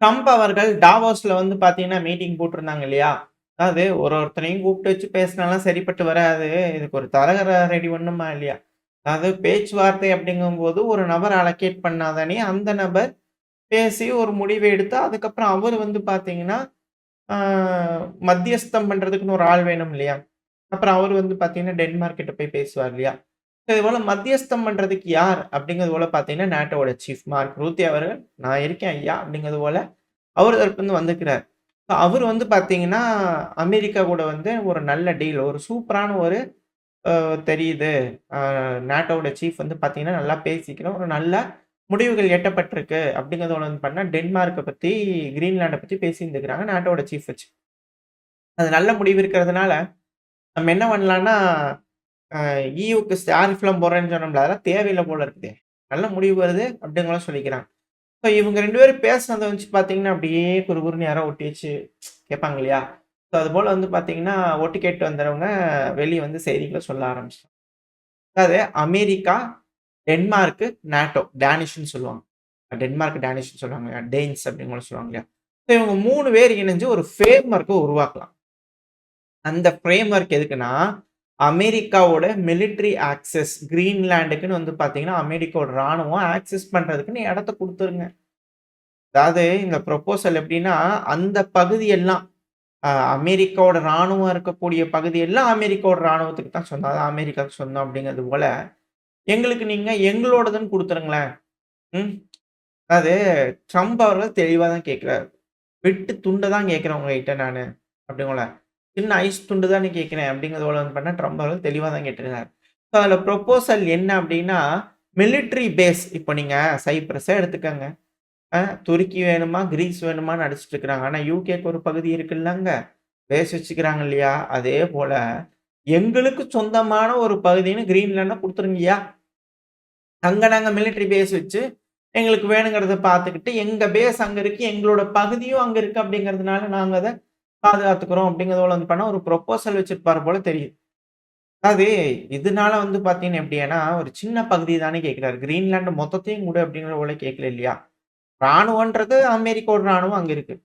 Trump அவர்கள் டாவோஸ்ல வந்து பார்த்தீங்கன்னா, மீட்டிங் போட்டிருந்தாங்க இல்லையா? அதாவது ஒருத்தரையும் கூப்பிட்டு வச்சு பேசினாலாம் சரிப்பட்டு வராது. இதுக்கு ஒரு தரகர ரெடி பண்ணணுமா இல்லையா? அதாவது பேச்சுவார்த்தை அப்படிங்கும்போது ஒரு நபர் அலோகேட் பண்ணா தானே, அந்த நபர் பேசி ஒரு முடிவு எடுத்து, அதுக்கப்புறம் அவரு வந்து பார்த்தீங்கன்னா, ஆ மத்தியஸ்தம் பண்றதுக்குன்னு ஒரு ஆள் வேணும் இல்லையா? அப்புறம் அவரு வந்து பார்த்தீங்கன்னா, டென்மார்க் கிட்ட போய் பேசுவார் இல்லையா? இதுபோல மத்தியஸ்தம் பண்றதுக்கு யார் அப்படிங்கிறது போல பார்த்தீங்கன்னா, நேட்டோவோட சீஃப் மார்க் ரூத்தே அவர்கள், "நான் இருக்கேன் ஐயா" அப்படிங்கிறது போல அவரு தரப்புலருந்து வந்துக்கிறார். அவரு வந்து பார்த்தீங்கன்னா, அமெரிக்கா கூட வந்து ஒரு நல்ல டீல், ஒரு சூப்பரான ஒரு தெரியுது. அ நேட்டோவோட சீஃப் வந்து பார்த்தீங்கன்னா, நல்லா பேசிக்கிறோம். ஒரு நல்ல முடிவுகள் எட்டப்பட்டிருக்கு அப்படிங்கிறத வந்து பண்ணா, டென்மார்க்க பத்தி, கிரீன்லாண்ட பத்தி பேசியிருந்துக்கிறாங்க நேட்டோவோட சீஃப் வச்சு. அது நல்ல முடிவு இருக்கிறதுனால, நம்ம என்ன பண்ணலான்னா, அ EUக்கு டாரிஃப்லாம் போடுறேன்னு சொன்னோம்ல, அதெல்லாம் தேவையில்ல போல இருக்குதே. நல்ல முடிவு வருது அப்படின்னுலாம் சொல்லிக்கிறாங்க. ஸோ இவங்க 2 பேரும் பேசினத வச்சு பார்த்தீங்கன்னா, அப்படியே குறுகுறுன்னு யாரோ ஒட்டி வச்சு கேட்பாங்க இல்லையா? ஸோ அதுபோல வந்து பார்த்தீங்கன்னா, ஒட்டு கேட்டு வந்தவங்க வெளிய வந்து செய்திகள சொல்ல ஆரம்பிச்சுட்டாங்க. அதாவது அமெரிக்கா, டென்மார்க், நேட்டோ, டேனிஷ்ன்னு சொல்லுவாங்க. டென்மார்க் டேனிஷ்ன்னு சொல்லுவாங்க. டேன்ஸ் அப்படின்னு கூட சொல்லுவாங்க இல்லையா? ஸோ இவங்க 3 பேர் இணைஞ்சு ஒரு ஃப்ரேம்வொர்க்க உருவாக்கலாம். அந்த ஃப்ரேம்வொர்க் எதுக்குன்னா, அமெரிக்காவோட மிலிட்டரி ஆக்சஸ் கிரீன்லாண்டுக்குன்னு வந்து பார்த்தீங்கன்னா, அமெரிக்காவோட ராணுவம் ஆக்சஸ் பண்றதுக்குன்னு இடத்த குடுத்துருங்க. அதாவது இந்த ப்ரொபோசல் எப்படின்னா, அந்த பகுதியெல்லாம் அமெரிக்காவோட ராணுவம் இருக்கக்கூடிய பகுதியெல்லாம் அமெரிக்காவோட ராணுவத்துக்கு தான் சொந்தம். அது அமெரிக்காவுக்கு சொந்தம் அப்படிங்கிறது போல, எங்களுக்கு நீங்க எங்களோடதுன்னு குடுத்துருங்களேன். ம். அதாவது ட்ரம்ப் அவர்கள் தெளிவா தான் கேட்கிறாரு. "வெட்டு துண்ட தான் கேட்கிறேன் உங்ககிட்ட நானு." அப்படிங்கோல. "சின்ன ஐஸ் துண்டு தானே கேட்கிறேன்." அப்படிங்கிறது போல வந்து பண்ணா ட்ரம்ப் அவர்கள் தெளிவா தான் கேட்டிருக்காரு. ஸோ அதில ப்ரொபோசல் என்ன அப்படின்னா, மிலிட்டரி பேஸ் இப்ப நீங்க சைப்ரஸ எடுத்துக்கங்க. அ துருக்கி வேணுமா, கிரீஸ் வேணுமான்னு அடிச்சுட்டு இருக்கிறாங்க. ஆனா யுகேக்கு ஒரு பகுதி இருக்குல்லங்க. பேஸ் வச்சுக்கிறாங்க இல்லையா? அதே போல எங்களுக்கு சொந்தமான ஒரு பகுதின்னு கிரீன்லாண்ட குடுத்துருங்கய்யா. அங்க நாங்க மிலிட்டரி பேஸ் வச்சு, எங்களுக்கு வேணுங்கிறத பார்த்துக்கிட்டு, எங்க பேஸ் அங்க இருக்கு. எங்களோட பகுதியும் அங்க இருக்கு அப்படிங்கிறதுனால நாங்க அத பாதுகாத்துக்கிறோம் அப்படிங்கிறது போல வந்து பண்ணா ஒரு ப்ரொபோசல் வச்சிருப்பார் போல தெரியுது. அதாவது இதனால வந்து பார்த்தீங்கன்னா எப்படின்னா, ஒரு சின்ன பகுதி தானே கேட்கிறாரு. கிரீன்லாண்ட் மொத்தத்தையும் குடு அப்படிங்கிற போல கேட்கல இல்லையா? ராணுவன்றது அமெரிக்காவோட ராணுவம் அங்க இருக்கு.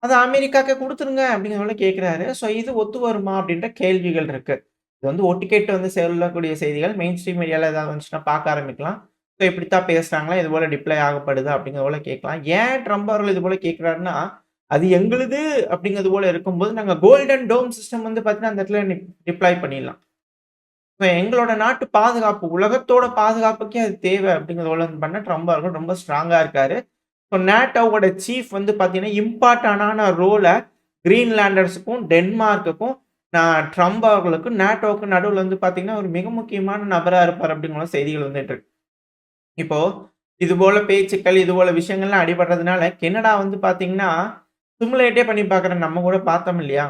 அத அமெரிக்காக்கு குடுத்துருங்க அப்படிங்கிறத கேட்கிறாரு. ஸோ இது ஒத்து வருமா? அப்படின்ற கேள்விகள் இருக்கு. இது வந்து ஒட்டுக்கேட்டு வந்து சொல்லக்கூடிய செய்திகள். மெயின் ஸ்ட்ரீம் மீடியால ஏதாவது வந்துச்சுன்னா பார்க்க ஆரம்பிக்கலாம். ஸோ இப்படித்தான் பேசுறாங்களா, இது போல டிப்ளை ஆகப்படுது அப்படிங்கிறது போல கேட்கலாம். ஏன் ட்ரம்ப் அவர்கள் இது போல கேட்கிறாருன்னா, அது எங்களுது அப்படிங்கிறது போல இருக்கும்போது, நாங்க கோல்டன் டோம் சிஸ்டம் வந்து பார்த்தீங்கன்னா, அந்த இடத்துல டிப்ளாய் பண்ணிடலாம். இப்ப எங்களோட நாட்டு பாதுகாப்பு, உலகத்தோட பாதுகாப்புக்கே அது தேவை அப்படிங்கிறது போல வந்து பண்ணா, ட்ரம்ப் அவர்கள் ரொம்ப ஸ்ட்ராங்கா இருக்காரு. ஸோ நேட்டோவோட சீஃப் வந்து பார்த்தீங்கன்னா, இம்பார்ட்டன்டான ரோல கிரீன்லாண்டர்ஸுக்கும், டென்மார்க்குக்கும் ட்ரம்ப் அவர்களுக்கும், நேட்டோவுக்கும் நடுவுல வந்து பார்த்தீங்கன்னா, ஒரு மிக முக்கியமான நபரா இருப்பார் அப்படிங்கிற செய்திகள் வந்துட்டு இருக்கு. இப்போ இதுபோல பேச்சுக்கள், இதுபோல விஷயங்கள்லாம் அடிபடுறதுனால, கெனடா வந்து பார்த்தீங்கன்னா, சிமுலேட்டே பண்ணி பார்க்குறேன். நம்ம கூட பார்த்தோம் இல்லையா?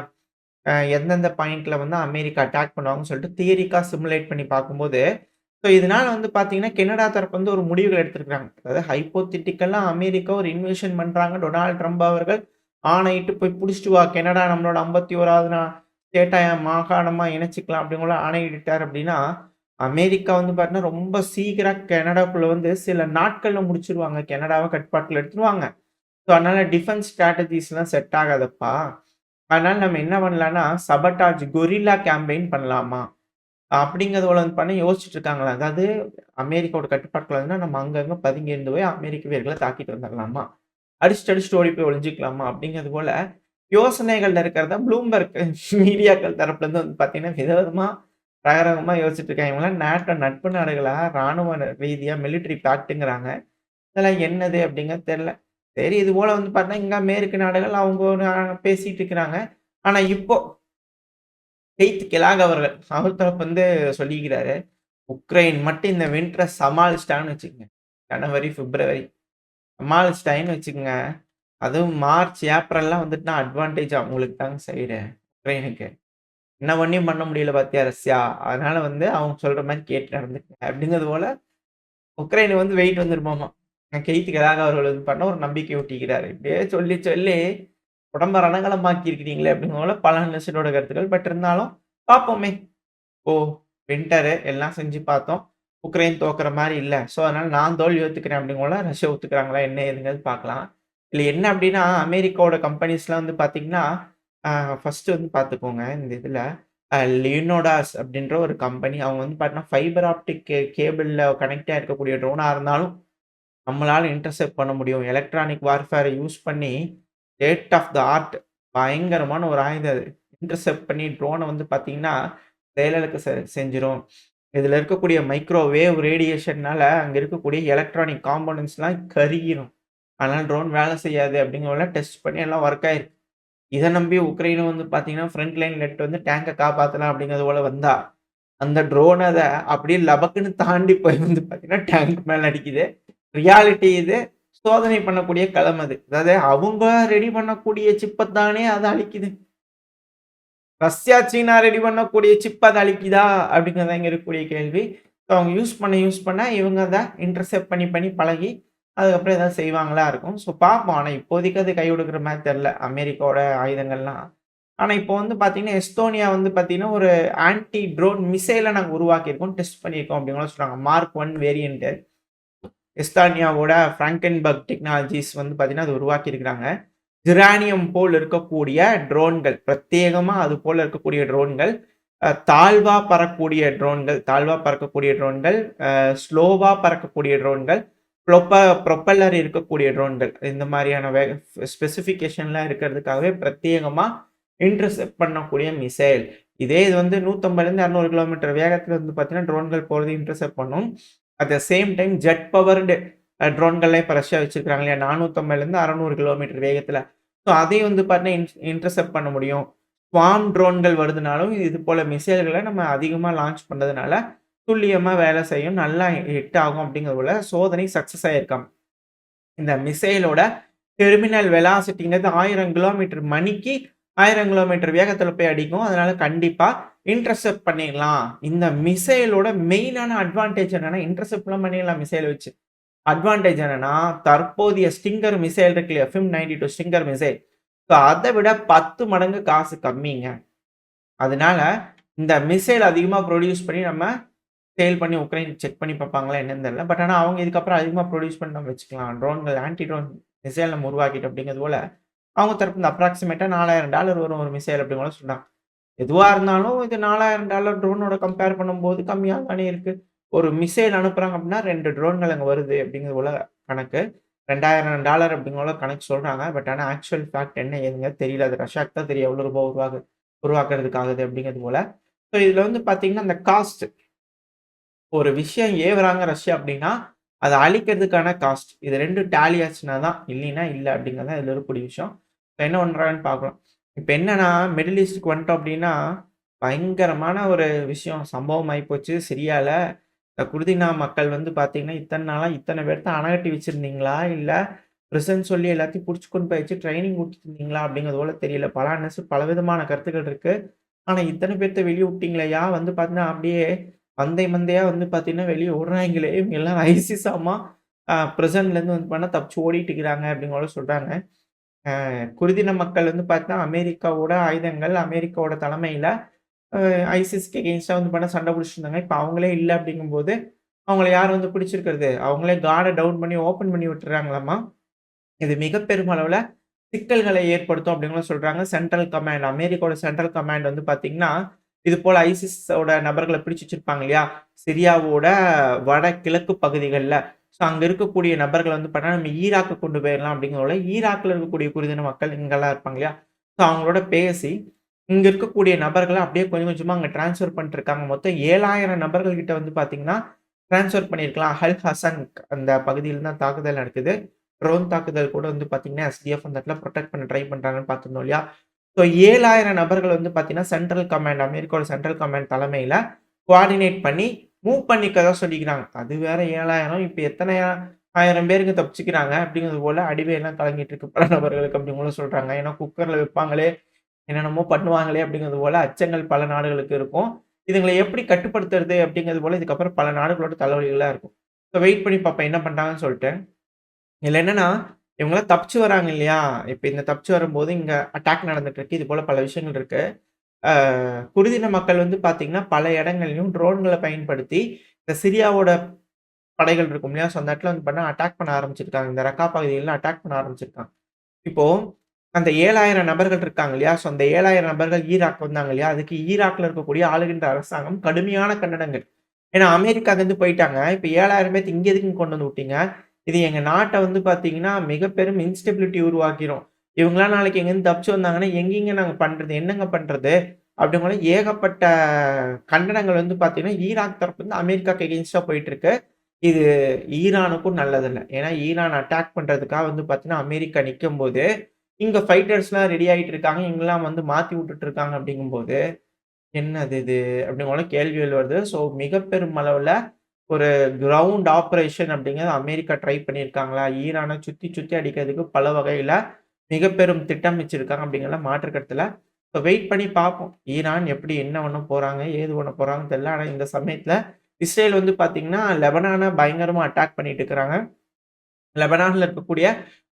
எந்தெந்த பாயிண்ட்ல வந்து அமெரிக்கா அட்டாக் பண்ணுவாங்கன்னு சொல்லிட்டு தியரிக்கா சிமுலேட் பண்ணி பார்க்கும்போது, ஸோ இதனால வந்து பார்த்தீங்கன்னா, கெனடா தரப்பு வந்து ஒரு முடிவுகள் எடுத்திருக்காங்க. அதாவது ஹைப்போதெட்டிக்கல்லா அமெரிக்கா ஒரு இன்வேஷன் பண்றாங்க. டொனால்ட் ட்ரம்ப் அவர்கள் ஆணையிட்டு போய் புடிச்சிட்டு வா கெனடா நம்மளோட 51வது ஸ்டேட்டா மாகாணமா இணைச்சுக்கலாம் அப்படிங்கிற ஆணையிட்டார் அப்படின்னா, அமெரிக்கா வந்து பார்த்தீங்கன்னா, ரொம்ப சீக்கிரம் கெனடாக்குள்ள வந்து சில நாட்கள்ல முடிச்சுருவாங்க. கெனடாவ கட்டுப்பாட்டுல எடுத்துருவாங்க. ஸோ அதனால டிஃபென்ஸ் ஸ்ட்ராட்டஜிஸ்லாம் செட் ஆகாதப்பா. அதனால நம்ம என்ன பண்ணலாம்னா, சபட்டாஜ் கொரில்லா கேம்பெயின் பண்ணலாமா? அப்படிங்கிறது போல வந்து பண்ணி யோசிச்சுட்டு இருக்காங்களாம். அதாவது அமெரிக்காவோட கட்டுப்பாட்டுல இருந்தா நம்ம அங்கங்க பதுங்கி இருந்து போய் அமெரிக்க வீரர்கள தாக்கிட்டு வந்துரலாமா? அடிச்சுட்டு ஓடி போய் ஒளிஞ்சுக்கலாமா? அப்படிங்கிறது போல யோசனைகள்ல இருக்கிறத ப்ளூம்பெர்க் மீடியாக்கள் தரப்புல இருந்து வந்து பார்த்தீங்கன்னா, விதவிதமா ரகரகமா யோசிச்சுட்டு இருக்காங்க. இவங்கலாம் நேட்டோ நட்பு நாடுகளா? ராணுவ ரீதியா மிலிட்டரி பேக்ட்ங்கிறாங்க. இதெல்லாம் என்னது அப்படிங்கிறது தெரியல. சரி இது போல வந்து பார்த்தா, இங்க மேற்கு நாடுகள் அவங்க ஒரு பேசிட்டு இருக்கிறாங்க. ஆனா இப்போ கெய்த் கெலாக் அவர்கள் அவர் தரப்பு வந்து சொல்லிக்கிறாரு. உக்ரைன் மட்டும் இந்த வின்டர சமாளிச்சுட்டாங்கன்னு வச்சுக்கங்க. ஜனவரி, பிப்ரவரி சமாளிச்சுட்டாங்கன்னு வச்சுக்கங்க. அதுவும் மார்ச், ஏப்ரல்லாம் வந்துட்டுனா அட்வான்டேஜ் அவங்களுக்கு தாங்க சைடு உக்ரைனுக்கு. என்ன பண்ணியும் பண்ண முடியல பாத்தியா ரஷ்யா. அதனால வந்து அவங்க சொல்ற மாரி கேட்டு நடந்துக்கங்க. அப்படிங்கிறது போல உக்ரைன் வந்து வெயிட் வந்துருமாமா. கெய்த் கெலாக் அவர்கள் வந்து பண்ண ஒரு நம்பிக்கை ஊட்டிக்கிறாரு. இப்படியே சொல்லி சொல்லி உடம்ப ரணகளமாக்கி இருக்கிறீங்களே அப்படிங்கிற போல பல அனலிஸ்ட்டோட கருத்துக்கள். பட் இருந்தாலும் பார்ப்போமே. ஓ! வின்டரு எல்லாம் செஞ்சு பார்த்தோம். உக்ரைன் தோக்குற மாரி இல்ல. ஸோ, அதனால நான் தோல்வி ஒத்துக்கிறேன் அப்படிங்கம்போல ரஷ்யா ஒத்துக்கிறாங்களா என்ன ஏதுங்கிறது பார்க்கலாம். இதுல என்ன அப்டின்னா, அமெரிக்காவோட கம்பெனிஸ்லாம் வந்து பார்த்தீங்கன்னா, அ ஃபர்ஸ்ட்டு வந்து பார்த்துக்கோங்க இந்த இதுல. லியோனோடாஸ் அப்டின்ற ஒரு கம்பெனி. அவங்க வந்து பார்த்தீங்கன்னா, ஃபைபர் ஆப்டிக் கேபிள்ல கனெக்ட் ஆயிருக்கக்கூடிய ட்ரோனா இருந்தாலும், நம்மளால இன்டர்செப்ட் பண்ண முடியும். எலக்ட்ரானிக் வார்ஃபேர யூஸ் பண்ணி, ஸ்டேட் ஆஃப் த ஆர்ட் பயங்கரமான ஒரு ஆயுதம் அது. இன்டர்செப்ட் பண்ணி ட்ரோன வந்து பார்த்தீங்கன்னா, செயலிழக்க செஞ்சிரும். இதுல இருக்கக்கூடிய மைக்ரோவேவ் ரேடியேஷன்னால அங்க இருக்கக்கூடிய எலக்ட்ரானிக் காம்போனன்ட்ஸ்லாம் கருகிரும். அதனால ட்ரோன் வேலை செய்யாது அப்படிங்கிறதெல்லாம் டெஸ்ட் பண்ணி எல்லாம் ஒர்க் ஆயிருக்கு. இத நம்பி உக்ரைனும் வந்து பார்த்தீங்கன்னா, ஃப்ரண்ட் லைன் நெட் வந்து டேங்க காப்பாத்தலாம் அப்படிங்கிறது போல வந்தா, அந்த ட்ரோன் அத அப்படியே லபக்குன்னு தாண்டி போய் வந்து பார்த்தீங்கன்னா, டேங்க் மேல அடிக்குது. ரியாலிட்டி இது. சோதனை பண்ணக்கூடிய களம் அது. அதாவது அவங்க ரெடி பண்ணக்கூடிய சிப்ப தானே அது அழிக்குது. ரஷ்யா, சீனா ரெடி பண்ணக்கூடிய சிப் அத அழிக்குதா? அப்படிங்கிறது தான் இங்க இருக்கக்கூடிய கேள்வி. ஸோ அவங்க யூஸ் பண்ண இவங்க அத இன்டர்செப்ட் பண்ணி பழகி, அதுக்கப்புறம் ஏதாவது செய்வாங்களா இருக்கும். ஸோ பார்ப்போம். ஆனா இப்போதைக்கு அது கை கொடுக்குற மாரி தெரியல. அமெரிக்காவோட ஆயுதங்கள்லாம். ஆனா இப்போ வந்து பார்த்தீங்கன்னா, எஸ்தோனியா வந்து பார்த்தீங்கன்னா, ஒரு ஆன்டி ட்ரோன் மிசைல நாங்க உருவாக்கியிருக்கோம். டெஸ்ட் பண்ணியிருக்கோம் அப்படின்லாம் சொல்றாங்க. Mark 1 variant. எஸ்தானியாவோட ஃபிராங்கன்பர்க் டெக்னாலஜிஸ் வந்து பார்த்தீங்கன்னா, அத உருவாக்கியிருக்கிறாங்க. ஜிரானியம் போல் இருக்கக்கூடிய ட்ரோன்கள். பிரத்யேகமா அது போல இருக்கக்கூடிய ட்ரோன்கள். தாழ்வா பறக்கக்கூடிய ட்ரோன்கள், ஸ்லோவா பறக்கக்கூடிய ட்ரோன்கள், புரொப்பல்லர் இருக்கக்கூடிய ட்ரோன்கள். இந்த மாரியான ஸ்பெசிஃபிகேஷன்லாம் இருக்கிறதுக்காகவே பிரத்யேகமா இன்டர்செப்ட் பண்ணக்கூடிய மிசைல். இதே இது வந்து 150லேருந்து 200 கிலோமீட்டர் வேகத்தில வந்து பார்த்தீங்கன்னா, ட்ரோன்கள் போறது இன்டர்செப்ட் பண்ணும். At the same time jet powered ட்ரோன்கள்லாம் இப்ப ரஷ்யா வச்சிருக்காங்க இல்லையா? 450லேருந்து 600 கிலோமீட்டர் வேகத்தில. ஸோ அதையும் வந்து பார்த்தீங்கன்னா, இன்டர்செப்ட் பண்ண முடியும். ஸ்வார்ம் ட்ரோன்கள் வருதுனாலும், இது போல மிசைல்கள நம்ம அதிகமா லான்ச் பண்றதுனால, துல்லியமா வேலை செய்யும். நல்லா ஹிட் ஆகும் அப்படிங்கிறது போல சோதனை சக்சஸ் ஆயிருக்காம். இந்த மிசைலோட டெர்மினல் வெலாசிட்டிங்கிறது 1000 கிலோமீட்டர் மணிக்கு 1000 கிலோமீட்டர் வேகத்தில போய் அடிக்கும். அதனால கண்டிப்பா இன்டர்செப்ட் பண்ணிடலாம். இந்த மிசைலோட மெயினான அட்வான்டேஜ் என்னன்னா, இன்டர்செப்ட்லாம் பண்ணிடலாம் மிசைல வச்சு. அட்வான்டேஜ் என்னன்னா, தற்போதைய ஸ்டிங்கர் மிசைல் இருக்கு இல்லையா? FIM-92 Stinger missile. ஸோ அத விட 10 மடங்கு காசு கம்மிங்க. அதனால இந்த மிசைல் அதிகமா புரொடியூஸ் பண்ணி நம்ம சேல் பண்ணி உக்ரைன் செக் பண்ணி பார்ப்பாங்களா என்னன்னு தெரியல. பட் ஆனா அவங்க இதுக்கப்புறம் அதிகமா புரொடியூஸ் பண்ணி நம்ம வச்சுக்கலாம். ட்ரோன்கள் ஆன்டி ட்ரோன் மிசைல் நம்ம உருவாக்கிட்டோம் அப்படிங்கிறது போல, அவங்க தரப்பு இந்த அப்ராக்ஸிமேட்டா $4000 வரும் ஒரு மிசைல் அப்படின்னு கூட சொன்னாங்க. எதுவா இருந்தாலும் இது $4000 ட்ரோனோட கம்பேர் பண்ணும்போது கம்மியா தானே இருக்கு. ஒரு மிசைல் அனுப்புறாங்க அப்படின்னா 2 ட்ரோன்கள் அங்க வருது அப்படிங்கிறது போல கணக்கு. $2000 அப்படிங்கிற போல கணக்கு சொல்றாங்க. பட் ஆனா ஆக்சுவல் ஃபேக்ட் என்ன ஏதுங்க தெரியல. அது ரஷ்யாக்கு தான் தெரியும் எவ்வளோ ரூபாய் உருவாக்குறதுக்கு ஆகுது அப்படிங்கிறது போல. ஸோ இதுல வந்து பார்த்தீங்கன்னா, இந்த காஸ்ட் ஒரு விஷயம் ஏவுறாங்க ரஷ்யா அப்படின்னா, அத அழிக்கிறதுக்கான காஸ்ட். இது 2ம் டேலி ஆச்சுனா தான், இல்லைன்னா இல்ல அப்படிங்கிறது தான் இதுல இருக்கக்கூடிய விஷயம். இப்ப என்ன பண்றாங்கன்னு பார்க்கலாம். இப்ப என்னன்னா, மிடில் ஈஸ்ட்க்கு வந்துட்டோம் அப்படின்னா, பயங்கரமான ஒரு விஷயம் சம்பவம் ஆயிப்போச்சு சிரியால. இந்த குர்தினா மக்கள் வந்து பார்த்தீங்கன்னா, இத்தன நாளா இத்தன பேர்த்த அணகட்டி வச்சிருந்தீங்களா? இல்ல பிரிசன் சொல்லி எல்லாத்தையும் புடிச்சு கொண்டு போய் வச்சு ட்ரெய்னிங் குடுத்துட்டு இருந்தீங்களா? அப்படிங்கிறது போல தெரியல. பலவிதமான கருத்துக்கள் இருக்கு. ஆனா இத்தன பேர்த்த வெளிய விட்டீங்களேய்யா! வந்து பார்த்தீங்கன்னா, அப்படியே மந்தை மந்தையா வந்து பார்த்தீங்கன்னா, வெளிய விடுறாய்ங்களே! இவங்க எல்லாம் ஐசிஸாமா பிரிசன்லேருந்து வந்து பண்ணா தப்பிச்சு ஓடிட்டு இருக்கிறாங்க அப்படின்னு கூட சொல்றாங்க. குருதின மக்கள் வந்து பார்த்தா அமெரிக்காவோட ஆயுதங்கள், அமெரிக்காவோட தலைமையில அ ஐசிஸ்க்கு எகெயின்ஸ்டா வந்து பண்ண சண்டை புடிச்சுட்டு இருந்தாங்க. இப்ப அவங்களே இல்ல அப்படிங்கும்போது, அவங்கள யார் வந்து பிடிச்சிருக்கிறது? அவங்களே கார்ட டவுன் பண்ணி ஓப்பன் பண்ணி விட்டுறாங்களாமா. இது மிக பெருமளவுல சிக்கல்களை ஏற்படுத்தும் அப்படின்னு சொல்றாங்க. சென்ட்ரல் கமாண்ட் அமெரிக்காவோட சென்ட்ரல் கமாண்ட் வந்து பார்த்தீங்கன்னா, இது போல ஐசிஸோட நபர்கள பிடிச்சு வச்சிருப்பாங்க இல்லையா? சிரியாவோட வடகிழக்கு பகுதிகள்ல. ஸோ அங்க இருக்கக்கூடிய நபர்கள வந்து பார்த்தீங்கன்னா, நம்ம ஈராக்கு கொண்டு போயிரலாம் அப்படிங்கிறதுல, ஈராக்ல இருக்கக்கூடிய குர்தின மக்கள் இங்கலாம் இருப்பாங்க இல்லையா? ஸோ அவங்களோட பேசி, இங்க இருக்கக்கூடிய நபர்கள அப்படியே கொஞ்சம் கொஞ்சமா அங்க டிரான்ஸ்ஃபர் பண்ணிட்டு இருக்காங்க. மொத்தம் 7000 நபர்கள் கிட்ட வந்து பார்த்தீங்கன்னா, டிரான்ஸ்ஃபர் பண்ணியிருக்கலாம். அல் ஹசன் அந்த பகுதியில தான் தாக்குதல் நடக்குது. ட்ரோன் தாக்குதல் கூட வந்து பார்த்தீங்கன்னா, எஸ்டிஎஃப் அந்த இடத்துல புரொடெக்ட் பண்ண ட்ரை பண்றாங்கன்னு பார்த்திருந்தோம் இல்லையா? ஸோ 7000 நபர்கள் வந்து பார்த்தீங்கன்னா, சென்ட்ரல் கமாண்ட் அமெரிக்காவோட சென்ட்ரல் கமாண்ட் தலைமையில கோஆர்டினேட் பண்ணி மூவ் பண்ணிக்கிறதா சொல்லிக்கிறாங்க. அது வேற 7000 இப்ப எத்தனை 1000 பேருக்கு தப்பிச்சுக்கிறாங்க அப்படிங்கிறது போல அடிவையெல்லாம் கலங்கிட்டு இருக்கு பல நபர்களுக்கு அப்படின்னு கூட சொல்றாங்க. ஏன்னா குக்கர்ல வைப்பாங்களே, என்னென்னமோ பண்ணுவாங்களே அப்படிங்கிறது போல அச்சங்கள் பல நாடுகளுக்கு இருக்கும். இதுங்கள எப்படி கட்டுப்படுத்துறது அப்படிங்கிறது போல இதுக்கப்புறம் பல நாடுகளோட தலைவலிகளா இருக்கும். ஸோ வெயிட் பண்ணி பார்ப்போம் என்ன பண்றாங்கன்னு சொல்லிட்டு. இதுல என்னன்னா, இவங்கலாம் தப்பிச்சு வராங்க இல்லையா? இப்ப இந்த தப்பிச்சு வரும்போது இங்க அட்டாக் நடந்துட்டு இருக்கு. இது போல பல விஷயங்கள் இருக்கு. ஆ குடிதின மக்கள் வந்து பார்த்தீங்கன்னா, பல இடங்கள்லயும் ட்ரோன்கள பயன்படுத்தி, இந்த சிரியாவோட படைகள் இருக்கும் இல்லையா? ஸோ அந்த இடத்துல வந்து பண்ண அட்டாக் பண்ண ஆரம்பிச்சிருக்காங்க. இந்த ரக்கா பகுதிகள்ல அட்டாக் பண்ண ஆரம்பிச்சிருக்காங்க. இப்போ அந்த 7,000 நபர்கள் இருக்காங்க இல்லையா? ஸோ அந்த 7,000 நபர்கள் ஈராக் வந்தாங்க இல்லையா? அதுக்கு ஈராக்ல இருக்கக்கூடிய ஆளுகின்ற அரசாங்கம் கடுமையான கண்டனங்கள். ஏன்னா அமெரிக்காலருந்து போயிட்டாங்க. இப்ப 7,000 பேத்த இங்க எதுக்குங்க கொண்டு வந்து விட்டீங்க? இது எங்க நாட்ட வந்து பார்த்தீங்கன்னா, மிக பெரும் இன்ஸ்டபிலிட்டி உருவாக்கிரும். இவங்கலாம் நாளைக்கு எங்கேருந்து தப்பிச்சு வந்தாங்கன்னா, எங்கேங்க நாங்க பண்றது? என்னங்க பண்றது? அப்படிங்கிற ஏகப்பட்ட கண்டனங்கள் வந்து பார்த்தீங்கன்னா, ஈராக் தரப்புலருந்து அமெரிக்காக்கு எகெயின்ஸ்டா போயிட்டுருக்கு. இது ஈரானுக்கும் நல்லதில்ல. ஏன்னா ஈரான் அட்டாக் பண்றதுக்காக வந்து பார்த்தீங்கன்னா, அமெரிக்கா நிக்கும்போது, இங்க ஃபைட்டர்ஸ்லாம் ரெடி ஆயிட்டு இருக்காங்க. இங்கலாம் வந்து மாத்தி விட்டுட்டு இருக்காங்க அப்படிங்கும்போது, "என்னது இது?" அப்படிங்கிற போல கேள்விகள் வருது. ஸோ மிக பெரும் அளவுல ஒரு கிரவுண்ட் ஆப்பரேஷன் அப்படிங்கிறது அமெரிக்கா ட்ரை பண்ணியிருக்காங்களா? ஈரான சுத்தி சுத்தி அடிக்கிறதுக்கு பல வகையில மிக பெரும் திட்டம் வச்சிருக்காங்க அப்படிங்கிறதுல மாற்று கருத்து இல்ல. ஸோ வெயிட் பண்ணி பார்ப்போம். ஈரான் எப்படி என்ன பண்ண போறாங்க? ஏது பண்ண போறாங்கன்னு தெரியல. ஆனா இந்த சமயத்துல இஸ்ரேல் வந்து பார்த்தீங்கன்னா, லெபனான பயங்கரமா அட்டாக் பண்ணிட்டு இருக்கிறாங்க. லெபனான்ல இருக்கக்கூடிய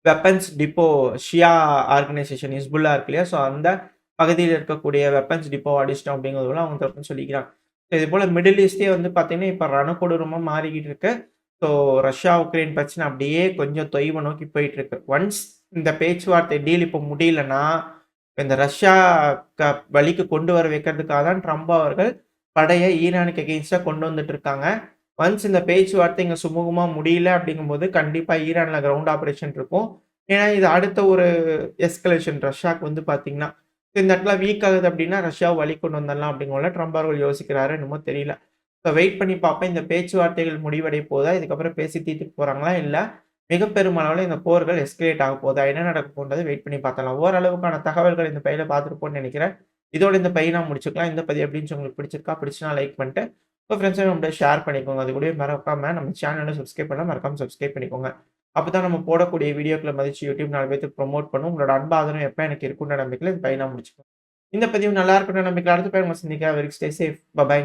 வெப்பன்ஸ் டிப்போ ஷியா ஆர்கனைசேஷன் ஹிஸ்புல்லா இருக்கு இல்லையா? ஸோ அந்த பகுதியில இருக்கக்கூடிய வெப்பன்ஸ் டிப்போ அடிச்சிட்டோம் அப்படிங்கிறது போல அவங்க தரப்புன்னு சொல்லிக்கிறாங்க. இதுபோல மிடில் ஈஸ்ட்டே வந்து பார்த்தீங்கன்னா, இப்ப ரணகொடூரமா மாறிக்கிட்டு இருக்கு. ஸோ ரஷ்யா, உக்ரைன் பிரச்சனை அப்படியே கொஞ்சம் தொய்வ நோக்கி போயிட்டு இருக்கு. ஒன்ஸ் இந்த பேச்சுவார்த்தை டீல் இப்ப முடியலன்னா, இந்த ரஷ்யா வழிக்கு கொண்டு வர வைக்கிறதுக்காக தான் ட்ரம்ப் அவர்கள் படைய ஈரானுக்கு எகெயின்ஸ்டா கொண்டு வந்துட்டு இருக்காங்க. ஒன்ஸ் இந்த பேச்சுவார்த்தை இங்க சுமூகமா முடியல அப்படிங்கும்போது, கண்டிப்பா ஈரான்ல கிரவுண்ட் ஆப்பரேஷன் இருக்கும். ஏன்னா, இது அடுத்த ஒரு எஸ்கலேஷன் ரஷ்யாக்கு வந்து பார்த்தீங்கன்னா, இந்த இடத்துல வீக் ஆகுது அப்படின்னா, ரஷ்யாவ வழிக்கு கொண்டு வந்துடலாம் அப்படிங்கறதுல ட்ரம்ப் அவர்கள் யோசிக்கிறாரு. என்னமோ தெரியல. ஸோ வெயிட் பண்ணி பார்ப்போம். இந்த பேச்சுவார்த்தைகள் முடிவடைய போதா? இதுக்கப்புறம் பேசி தீர்த்துக்க போறாங்களா? இல்ல மிக பெருமளவுல இந்த போர்கள் எஸ்கலேட் ஆக போதா? என்ன நடக்க போகுன்றத வெயிட் பண்ணி பார்த்தரலாம். ஓரளவுக்கான தகவல்கள் இந்த பதிவுல பார்த்திருப்போம்னு நெனைக்கிறேன். இதோட இந்த பதிவ நான் முடிச்சுக்கலாம். இந்த பதிவு எப்படி இருந்துச்சு உங்களுக்கு பிடிச்சிருக்கா? பிடிச்சுனா லைக் பண்ணிட்டு, உங்க ஃப்ரெண்ட்ஸோட நம்மட்ட ஷேர் பண்ணிக்கோங்க. அது கூடவே மறக்காம நம்ம சேனல சப்ஸ்கிரைப் பண்ணா மறக்காம சப்ஸ்கிரைப் பண்ணிக்கோங்க. அப்பதான் நம்ம போடக்கூடிய வீடியோக்கள மதிச்சு YouTube 4 பேத்துக்கு ப்ரமோட் பண்ணும். உங்களோட அன்பு ஆதரவு எப்ப எனக்கு இருக்கும்ன்ற நம்பிக்கையில இந்த பதிவ நான் முடிச்சுக்கிறேன். இந்த பதிவு நல்லா இருக்கும்ன்ற நம்பிக்கையில அடுத்த பதிவுல உங்கள சந்திக்கிறேன். Very stay safe. பை.